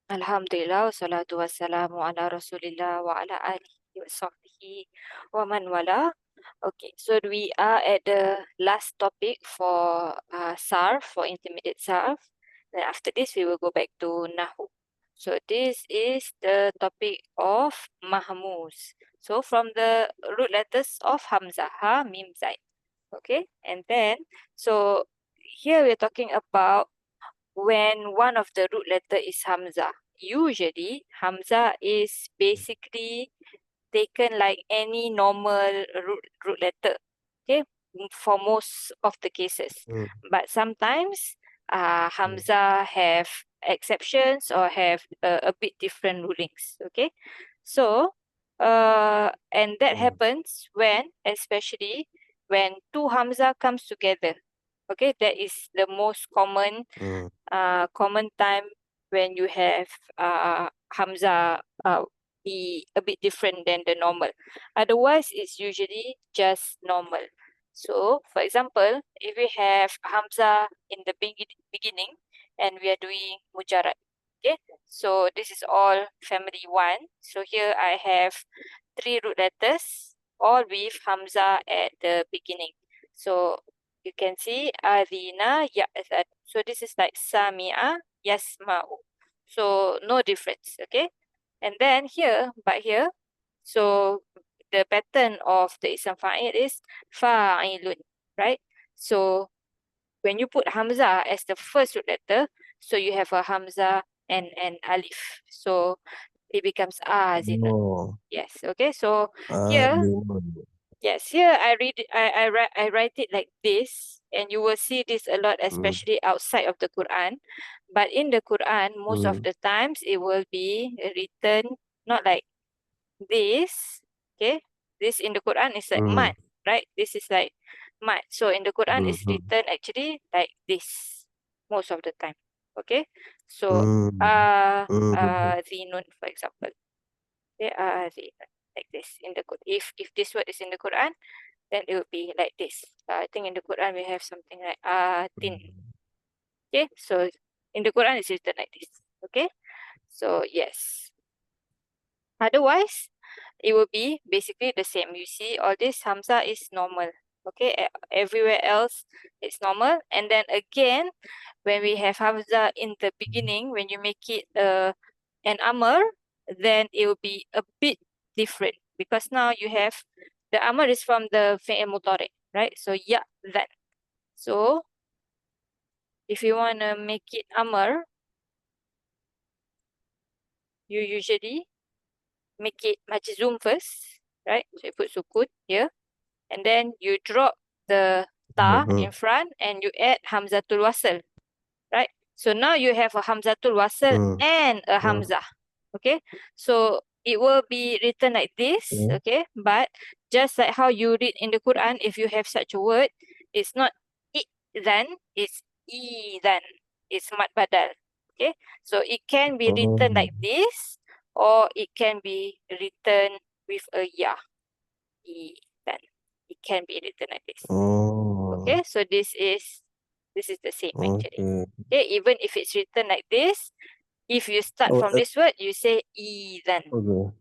Alhamdulillah, wassalatu wassalamu ala Rasulillah wa ala alihi wa sahbihi wa man wala. Okay, so we are at the last topic for sarf, for intermediate sarf. Then after this, we will go back to Nahu. So this is the topic of Mahmooz. So from the root letters of Hamza, Ha, Mim, Zaid. Okay, and then, so here we're talking about when one of the root letter is Hamza. Usually, Hamza is basically taken like any normal root letter, okay, for most of the cases. Mm. But sometimes Hamza have exceptions or have a bit different rulings, okay. So, and that Mm. happens when, especially when two Hamza comes together, okay. That is the most Mm. common time when you have Hamza be a bit different than the normal. Otherwise, it's usually just normal. So, for example, if we have Hamza in the beginning and we are doing Mujarrad, okay? So, this is all family one. So, here I have three root letters, all with Hamza at the beginning. So, you can see Adina Ya'zan. So this is like Sami'a Yasma'u. So no difference, okay? And then here, but here, so the pattern of the Ism Fa'il is Fa'ilun, right? So when you put Hamza as the first root letter, so you have a Hamza and an Alif. So it becomes Azinun. Oh, Yes, okay? So here, Limun. yes, here I read it, I write it like this, and you will see this a lot, Mm. especially outside of the Quran. But in the Quran, most of Mm. the times it will be written not like this. Okay, this in the Quran is like Mm. mat, right? This is like mat. So in the Quran, it's Mhm. written actually like this most of the time. Okay, so Mm. Mhm. zinun, for example. Okay, zinun, like this in the Quran. If this word is in the Quran, then it would be like this. I think in the Quran we have something like tin. Okay, so in the Quran it's written like this. Okay, so yes. Otherwise, it will be basically the same. You see, all this Hamza is normal. Okay, everywhere else it's normal. And then again, when we have Hamza in the beginning, when you make it an Amr, then it will be a bit different because now you have the Amr is from the Fi'il Mudari, right? So yeah, that. So if you want to make it Amr, you usually make it Majzum first, right? So you put sukun here, and then you drop the ta Mhm. in front and you add Hamzatul Wasl, right? So now you have a Hamzatul Wasl Mm. and a Mm. Hamzah, okay? So it will be written like this, Okay. okay? But just like how you read in the Quran, if you have such a word, it's not then, it's then. It's mad badal, okay? So it can be written Oh. like this or it can be written with a ya, then. It can be written like this. Oh. Okay, so this is the same actually. Okay. Okay, even if it's written like this, if you start Oh, from this word, you say then. okay.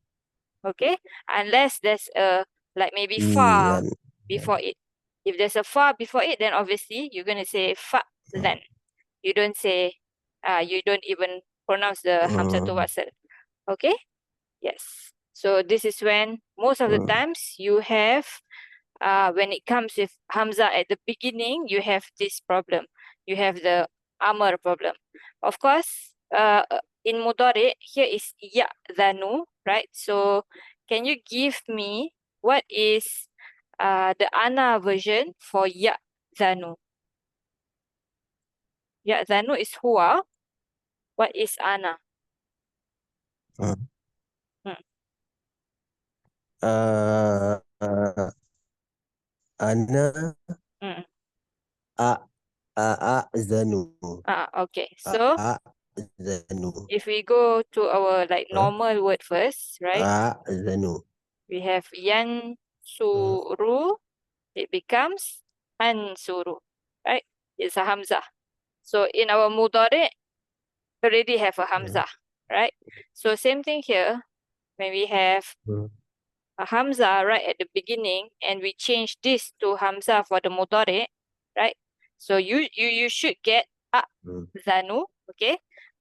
Okay, unless there's a like maybe fa Iyan. before it. If there's a fa before it, then obviously you're gonna say fa then. You don't say you don't even pronounce the hamzatul Mm. wasl. Okay? Yes. So this is when most of the Mm. times you have when it comes with Hamza at the beginning, you have this problem. You have the Amr problem. Of course, in Mudari, here is Ya'zanu, right? So can you give me what is the Ana version for Ya'zanu? Ya'zanu is Huwa. What is Ana? Mm. Hmm. Uh, uh, Ana Hmm. a zanu. Okay. So Zanu. if we go to our like Huh? normal word first, right? Zanu. We have yan Mm. suru, it becomes ansuru, right? It's a hamzah. So in our mudari, already have a Mm. hamzah. right? So same thing here. When we have a Hamza right at the beginning and we change this to Hamza for the mudari, right? So you should get zanu, okay?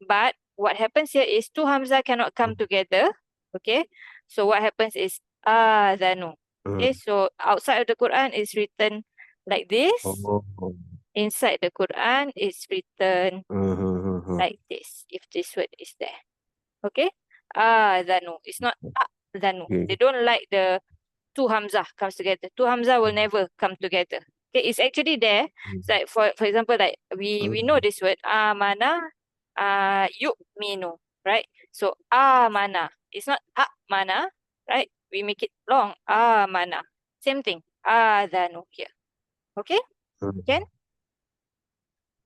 But what happens here is two Hamza cannot come together, okay? So what happens is zanu. Okay, so outside of the Quran is written like this. Inside the Quran is written like this, if this word is there. Okay? Zanu. It's not zanu. They don't like the two Hamzah comes together. Two Hamzah will never come together. Okay, it's actually there. It's like for example, like we know this word amana, yu'minu, right? So amana. It's not amana, right? We make it long. Amana. Same thing. Adhanu here. Okay? Can?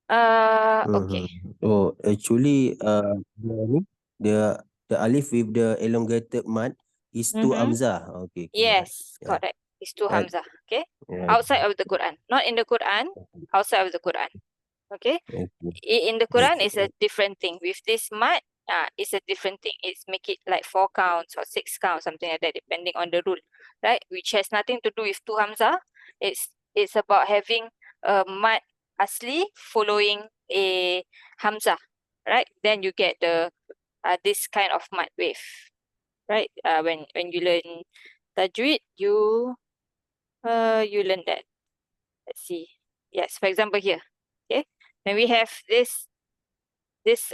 Okay. Oh, actually, the alif with the elongated mud is two Mm-hmm. Hamzah. Okay, right. Yes, Yeah. correct. It's two Right. Hamzah. Okay? Right. Outside of the Quran. Not in the Quran, outside of the Quran. Okay? In the Quran is a different thing. With this mud, it's a different thing. It's make it like 4 counts or 6 counts, something like that, depending on the rule, right? Which has nothing to do with two Hamzah. It's about having a mud asli following a Hamzah, right? Then you get the this kind of mud wave, right? When you learn tajweed, you learn that. Let's see. Yes, for example here. Okay. When we have this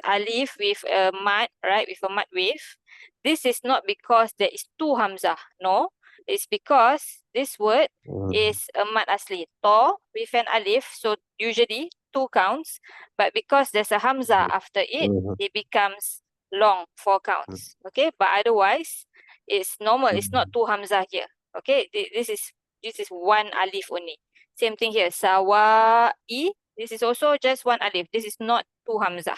alif with a mad, right? With a mad wave. This is not because there is two Hamzah. No. It's because this word is a mad asli. To with an alif. So usually 2 counts. But because there's a Hamzah after it, it becomes long, 4 counts. Okay. But otherwise, it's normal. It's not 2 Hamzah here. Okay. This is one alif only. Same thing here. Sawa'i. This is also just one alif. This is not 2 Hamzah.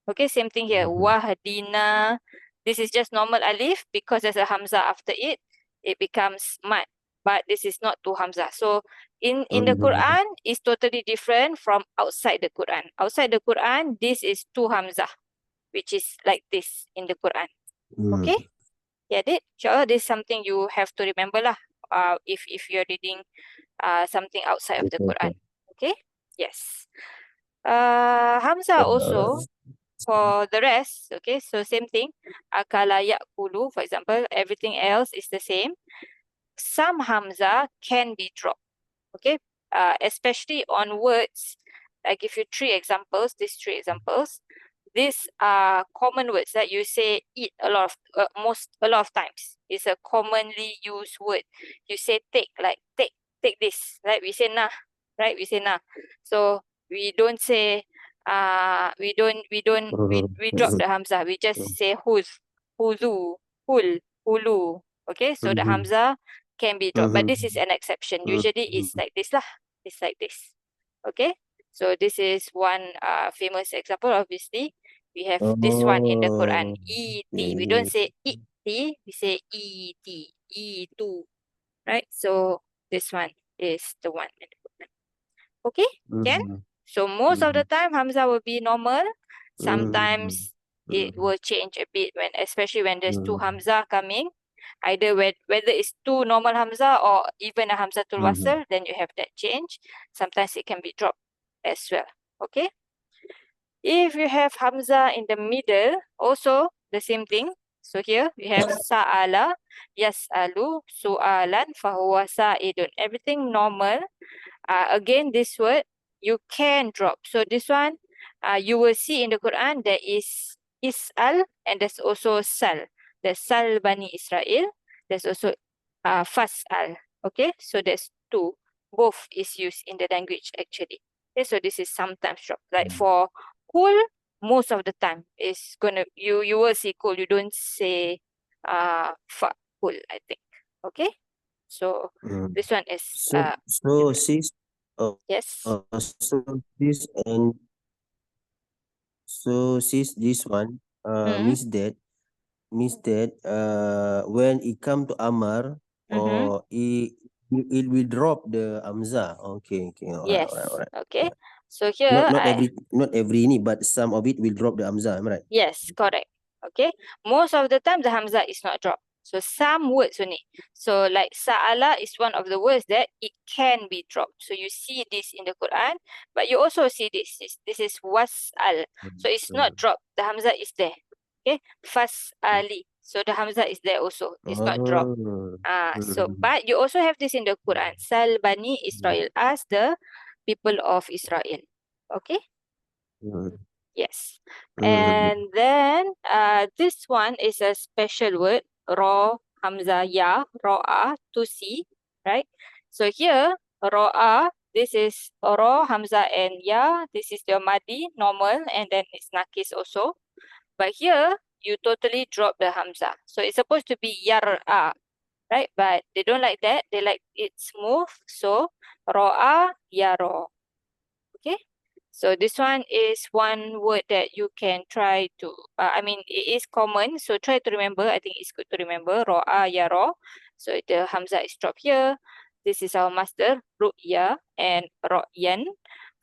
Okay, same thing here. Wahdina. This is just normal alif because there's a Hamzah after it. It becomes mad. But this is not two Hamzah. So in the Quran, it's totally different from outside the Quran. Outside the Quran, this is two Hamzah, which is like this in the Quran. Okay? Get it? Inshallah, this is something you have to remember lah. If you're reading something outside of the Quran. Okay? Yes. Hamzah also for the rest, okay, so same thing. Akala yakulu, for example, everything else is the same. Some Hamza can be dropped, okay, especially on words. I give you 3 examples, these 3 examples. These are common words that you say eat a lot of times. It's a commonly used word. You say take, like take this, right? We say nah, right? We say nah. So we don't say we drop the Hamza. We just say huz, huzu, hul, hulu. Okay, so the Hamza can be dropped, but this is an exception. Usually it's like this lah. It's like this. Okay, so this is one famous example. Obviously, we have this one in the Quran. E-T. We don't say E-T, we say E-T. E-2. Right? So this one is the one in the Quran. Okay? Can? So most of the time Hamza will be normal. Sometimes it will change a bit especially when there's 2 Hamza coming. Either whether it's 2 normal Hamza or even a Hamzatul Wasl, then you have that change. Sometimes it can be dropped as well. Okay? If you have Hamza in the middle, also the same thing. So here we have Sa'ala, Yas'alu, Su'alan, Fahuwa Sa'idun. Everything normal. Again, this word you can drop. So this one, you will see in the Quran there is Is'al and there's also Sal. There's Sal Bani Israel. There's also Fas'al. Okay, so there's 2. Both is used in the language actually. Okay, so this is sometimes dropped. Like for cool, most of the time is gonna you will see cool. You don't say fa cool, I think. Okay, so this one is So sis, yes. This one Mm-hmm. means that when it come to Amar Mm-hmm. or it will drop the Hamzah. Okay, Yes. alright. Okay. Yeah. So here Not every but some of it will drop the Hamzah, am I right? yes, correct. Okay, most of the time the Hamza is not dropped. So some words only. So like sa'ala is one of the words that it can be dropped. So you see this in the Quran, but you also see this. This is was'al. So it's not dropped. The Hamza is there. Okay, fas'ali. So the Hamza is there also. It's not dropped. So but you also have this in the Quran. Sal Bani Israel. Ask the people of Israel. Okay. Yes. And then this one is a special word, Ra, Hamza, Ya, Ra'a, to see, right? So here, Ra'a, this is Ra, Hamza, and Ya. This is the Madi, normal, and then it's Nakis also. But here, you totally drop the Hamza. So it's supposed to be Yar'a, right? But they don't like that. They like it smooth. So, Ra'a, Yara. Okay. So this one is one word that you can try to, I mean, it is common. So try to remember. I think it's good to remember. Ro'a, yara. So the Hamza is dropped here. This is our master, ru'ya and ro'yan.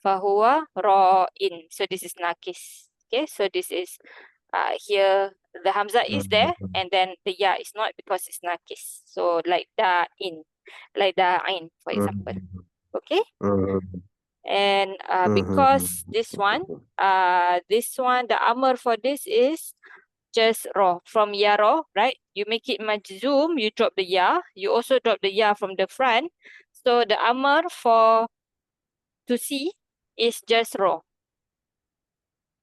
Fahuwa ra'in. So this is nakis. Okay, so this is here, the Hamza is there and then the ya is not because it's nakis. So like da'in, like da'in, for example. Okay. And because this one, the amr for this is just raw from yara, right? You make it majzoom, you drop the ya, you also drop the ya from the front. So the amr for to see is just raw.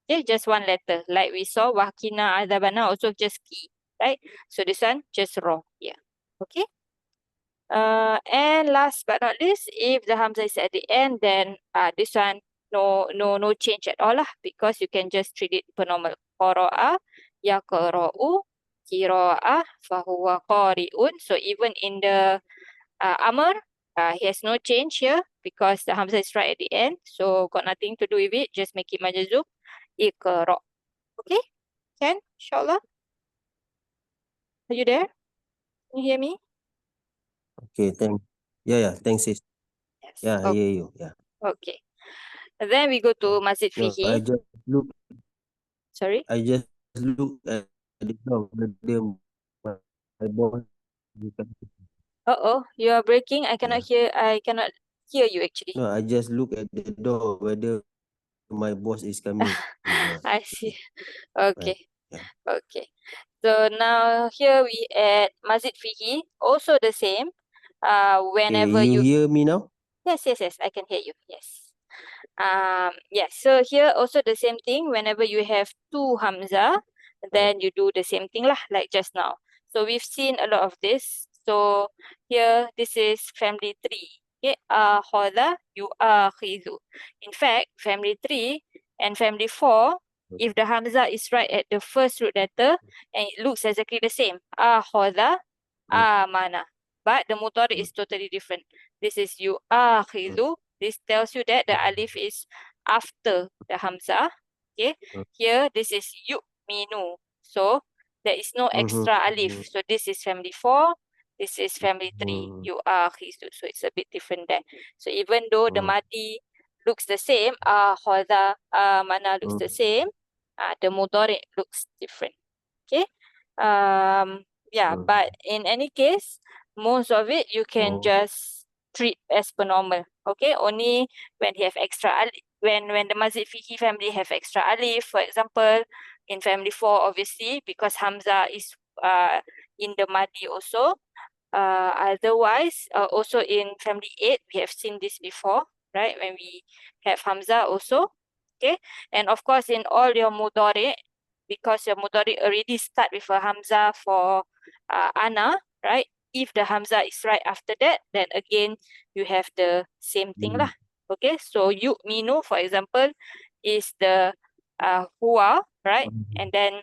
Okay, just one letter. Like we saw, wahkina adabana also just ki, right? So this one just raw. Yeah. Okay. And last but not least, if the Hamza is at the end, then this one no change at all lah, because you can just treat it per normal. Qara'a, yaqra'u, qira'ah, fahuwa qari'un. So even in the Amr, he has no change here because the Hamza is right at the end. So got nothing to do with it. Just make it majazub. Iqra'. Okay? Can? Inshallah. Are you there? Can you hear me? Okay, thanks, sis. Yes. Yeah, I hear you. Yeah. Okay. And then we go to Masjid No, Feehi. Sorry? I just look at the door whether my boss Oh, you are breaking. I cannot hear you actually. No, I just look at the door whether my boss is coming. Yeah. I see. Right. Okay. Yeah. Okay. So now here we at Masjid Fihi, also the same. Okay, Whenever you you hear me now? Yes, I can hear you. Yes. Yes, so here also the same thing. Whenever you have two Hamza, then you do the same thing lah, like just now. So we've seen a lot of this. So here, this is family 3. Okay, akhadha yu'akhidhu. In fact, family 3 and family 4, if the Hamza is right at the first root letter, and it looks exactly the same, akhadha, amana. But the mudhari is totally different. This is yu'akhidhu. This tells you that the alif is after the Hamza. Okay. Here, this is yu'minu. So, there is no extra alif. So, this is family 4. This is family 3. Yu'akhizu. So, it's a bit different there. So, even though the madi looks the same, khadha, mana looks the same, the mudhari looks different. Okay. Yeah, but in any case, most of it you can just treat as per normal. Okay, only when you have extra alif, when the Mazid Fihi family have extra alif, for example, in family 4, obviously, because Hamza is in the Madi also. Otherwise, also in family 8, we have seen this before, right? When we have Hamza also. Okay, and of course, in all your mudari, because your mudari already start with a Hamza for ana, right? If the Hamza is right after that, then again, you have the same thing lah. Okay, so yu'minu, for example, is the huwa, right? And then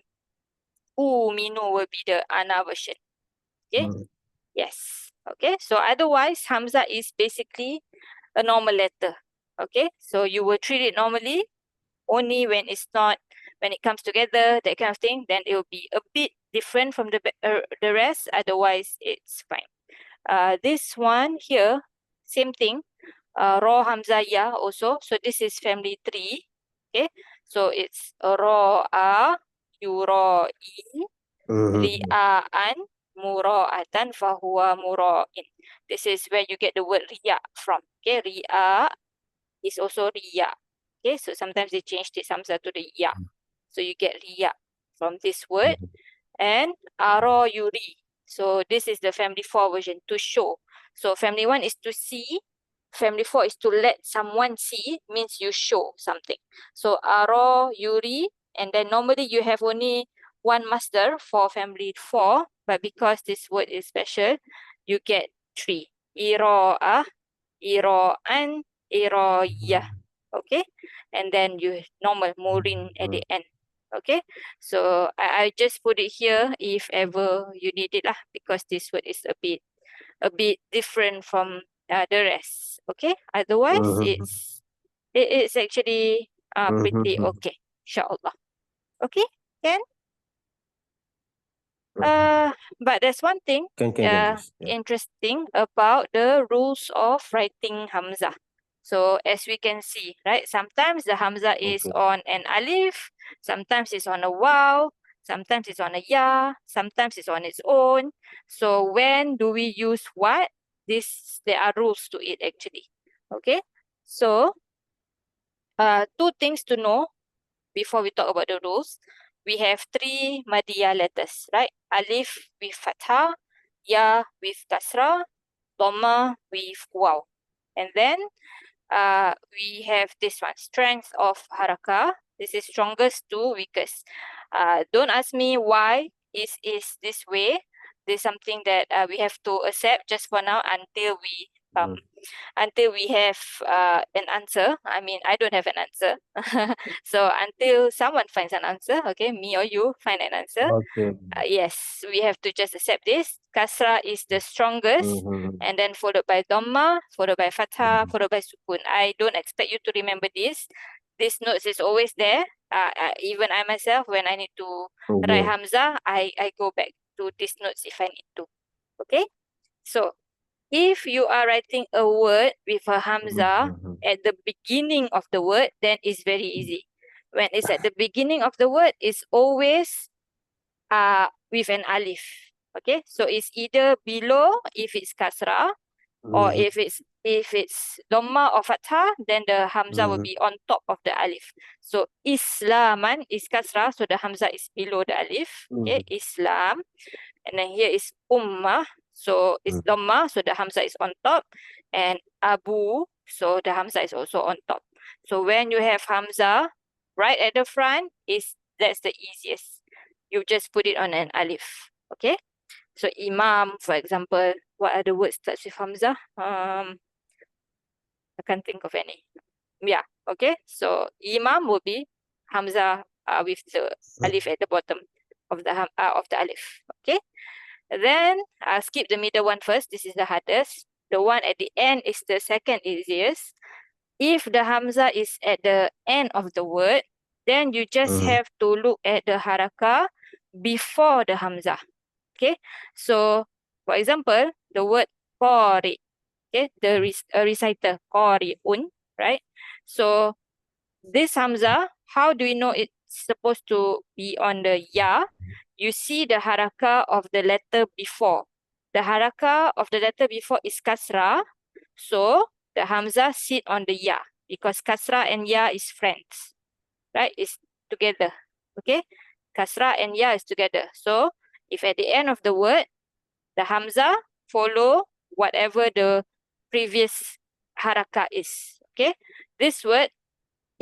minu will be the ana version. Okay, yes. Okay, so otherwise, Hamza is basically a normal letter. Okay, so you will treat it normally. Only when it comes together, that kind of thing, then it will be a bit different from the rest. Otherwise, it's fine. This one here, same thing. Raw Hamza Ya also. So this is family 3. Okay, so it's Ra'a yura'i, Mhm. ria'an, mura'atan, fahuwa mura'in. This is where you get the word riya from. Okay, riya is also riya. Okay, so sometimes they change this hamza to the ya. So you get riya from this word. And aro yuri. So this is the family 4 version, to show. So family 1 is to see. Family 4 is to let someone see, means you show something. So aro yuri, and then normally you have only one master for family 4, but because this word is special, you get 3. Iro'ah, iro'an, iro'yah. Okay, and then you normal murin at the end. Okay, so I just put it here if ever you need it lah, because this word is a bit different from the rest. Okay, otherwise it's actually pretty okay, inshallah. Okay, can but there's one thing Can, yes. Yeah. interesting about the rules of writing hamza. So as we can see, right, sometimes the hamza is Okay. on an alif, sometimes it's on a waw, sometimes it's on a ya, sometimes it's on its own. So when do we use what? There are rules to it actually. Okay, so two things to know before we talk about the rules. We have 3 madiyah letters, right? Alif with fathah, ya with kasrah, dhamma with waw. And then we have this one, strength of harakah. This is strongest to weakest. Don't ask me why is this way. This is something that we have to accept just for now until we have an answer. I mean, I don't have an answer. So until someone finds an answer, okay, me or you find an answer, Okay. yes, we have to just accept this. Kasra is the strongest, and then followed by dhamma, followed by fathah, followed by sukun. I don't expect you to remember this. This notes is always there. Even I myself, when I need to write Yeah. hamza, I go back to these notes if I need to. Okay, so if you are writing a word with a hamza at the beginning of the word, then it's very easy. When it's at the beginning of the word, it's always with an alif. Okay, so it's either below if it's kasrah, or if it's dhamma or fathah, then the hamza will be on top of the alif. So islaman is kasrah, so the hamza is below the alif. Okay, Islam. And then here is ummah, so it's dhamma, so the hamza is on top, and abu, so the hamza is also on top. So when you have hamza right at the front, that's the easiest. You just put it on an alif. Okay, so imam, for example, what are the words starts with hamza? I can't think of any. Yeah, okay, so imam will be hamza with the alif at the bottom of the alif. Okay, then skip the middle one first. This is the hardest. The one at the end is the second easiest. If the hamza is at the end of the word, then you just have to look at the harakah before the hamza. Okay, so for example, the word qari, okay, a reciter, qari'un, right? So this hamza, how do we know it's supposed to be on the ya? You see the harakah of the letter before. The harakah of the letter before is kasrah, so the hamza sit on the ya, because kasrah and ya is friends, right? It's together. Okay, kasrah and ya is together. So if at the end of the word, the hamza follow whatever the previous harakah is. Okay, this word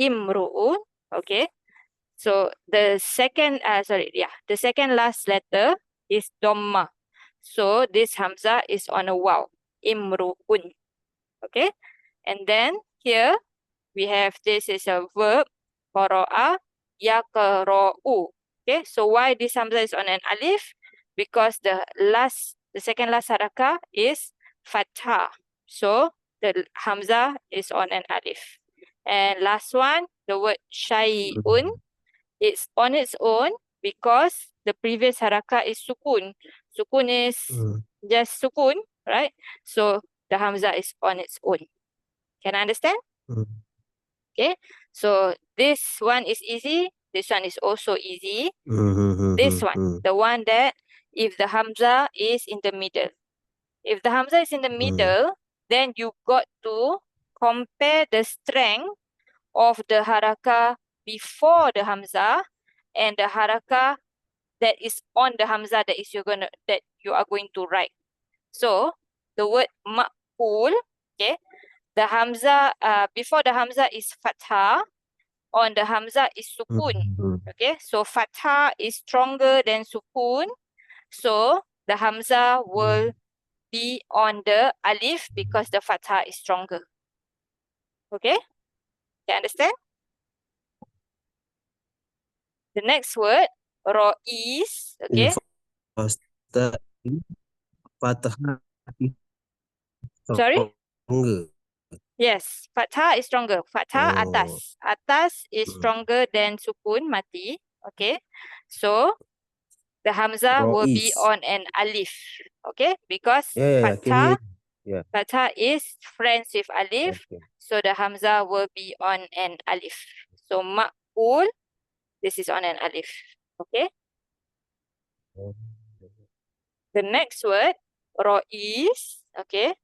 imru'un. Okay, so the second last letter is dhamma. So this hamza is on a waw, imru'un. Okay, and then here we have, this is a verb, qara'a yaqra'u. Okay, so why this hamza is on an alif? Because the second last harakah is fathah. So the hamza is on an alif. And last one, the word shay'un, it's on its own because the previous harakah is sukun. Sukun is just sukun, right? So the hamza is on its own. Can I understand? Okay, so this one is easy. This one is also easy. This one, Mm-hmm. the one that if the Hamza is in the middle. If the Hamza is in the middle, then you got to compare the strength of the harakah before the Hamza and the harakah that is on the Hamza that you are going to write. So the word ma'kul, okay, the Hamza before the Hamza is fathah, on the Hamza is sukun. Okay, so fathah is stronger than sukun. So the Hamza will be on the alif because the fathah is stronger. Okay, you understand? The next word, ro'is, okay? Fathah, fathah Sorry? stronger. Yes, fathah is stronger. Fathah Oh, atas. Atas is stronger than sukun mati. Okay, so the Hamza will be Rois. on an alif. Okay, because Yeah, I can hear. Yeah. fathah is friends with alif, Okay. so the Hamza will be on an alif. So ma'ul, this is on an alif. Okay, the next word, ro'is. Okay,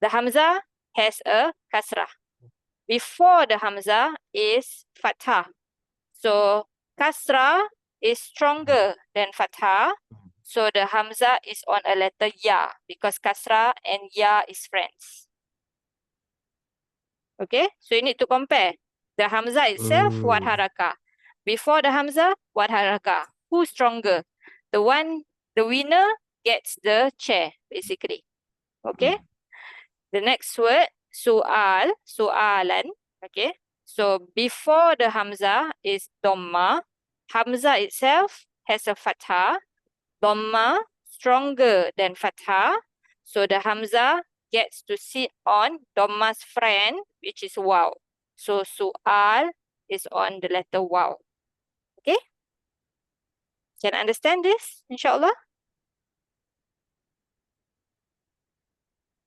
the Hamza has a kasrah. Before the Hamza is fathah. So kasrah is stronger than fathah. So the Hamza is on a letter ya because kasrah and ya is friends. Okay, so you need to compare. The Hamza itself, what harakah? Before the Hamza, what harakah? Who's stronger? The winner gets the chair, basically. Okay, the next word, su'al, su'alan. Okay, so before the Hamza is Dhamma. Hamza itself has a fathah. Dhamma stronger than fathah. So the Hamza gets to sit on Dhamma's friend, which is waw. So su'al is on the letter waw. Okay, can understand this, insyaAllah?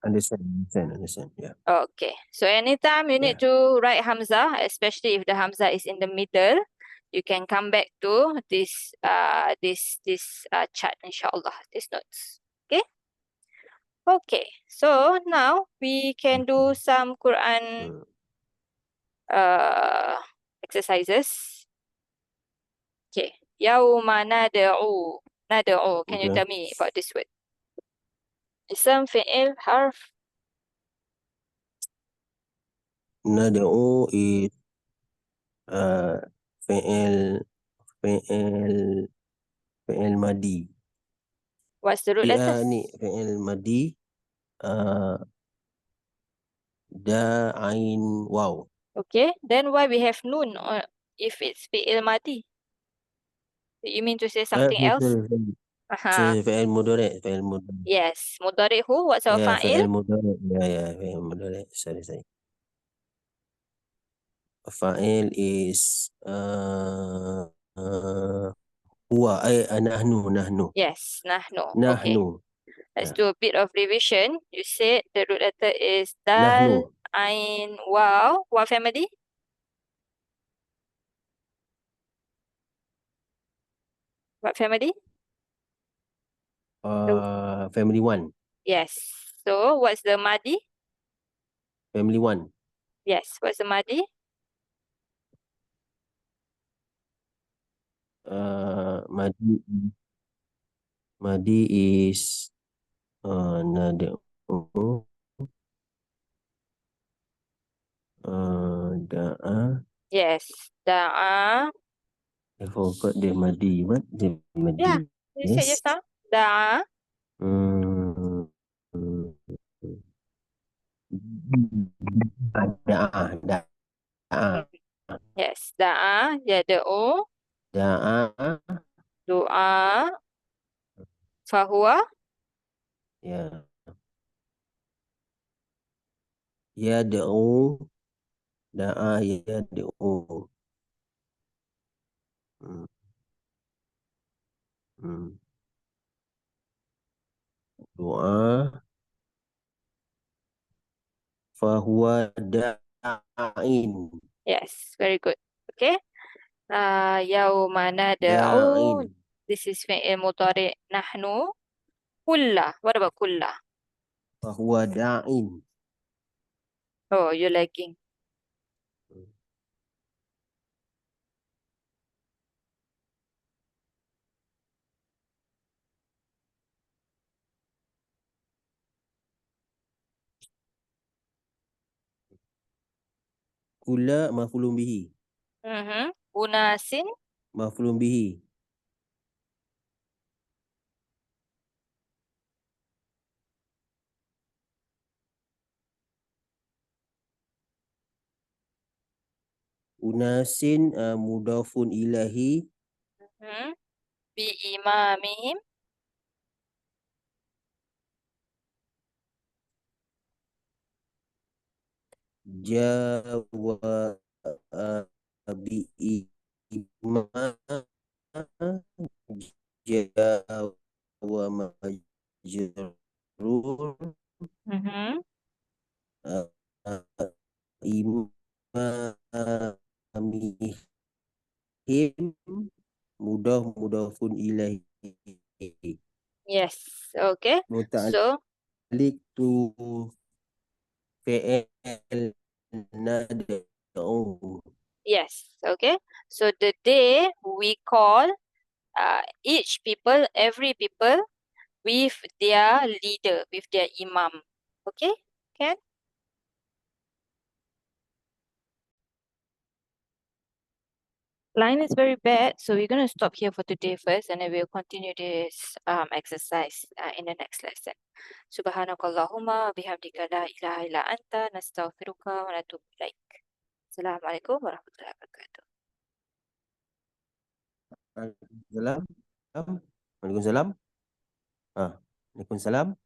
Understand. Yeah. Okay, so anytime you need Yeah. to write Hamza, especially if the Hamza is in the middle, you can come back to this chart, inshallah, these notes. Okay. Okay, so now we can do some Quran uh exercises. Okay, yauma nad'u. Nad'u. Can you Okay. tell me about this word? Ism, fi'il, harf. Nad'u is uh, fi'il fi'il fi'il madi. What's the root letters? Ni fi'il madi da ain waw. Okay, then why we have nun if it's fi'il madi? You mean to say something else? Aha. Fi'il mudhari', fi'il mudhari'. Yes. Mudhari' who? What's our Yeah, fa'il? fi'il mudhari'. Yeah, fi'il mudhari'. Sorry. Fa'il is huwa nahnu. Yes. Nahnu. Okay. Nahnu. Let's Yeah. do a bit of revision. You said the root letter is dal, Nahnu. ain, waw. What family? What family? The, Family one. yes. So what's the madi? Family one. Yes. What's the madi? Madi Madi is nad'u da'a. Yes. Da'a. I forgot the Madi. What the Yeah. Madi You said is? just now. Da'a. Hmm. Da'a. Yes. Da'a. Yada'u. Da'a. Du'a. Fahuwa. Ya. Yad'u. Da'a yad'u. Hmm. Hmm. Doa. Fahuwa da'in. Yes. Very good. Okay. يوم ندعو. داعٍ. This is فعل مضارع. نحن كل. What about كل? فهو داعٍ. Oh, you're lagging. كل مفعول به. أناس. مفعول به. أناس مضاف إليه. مهم. بإمامهم. جاء بإمام. جاء ومجرور. مهم. إمامهم مضاف إليه. Yes. Okay. متعلق So, to فعل ندعو. yes. Okay. So the day we call each people, every people with their leader, with their imam. Okay? Can? Line is very bad, so we're going to stop here for today first, and then we'll continue this exercise in the next lesson. Subhanakallahumma bihamdika la ilaha illa anta nastaghfiruka wa natubu ilaik. Assalamualaikum warahmatullahi wabarakatuh. Waalaikumsalam. Waalaikumsalam. Ah, Waalaikumsalam.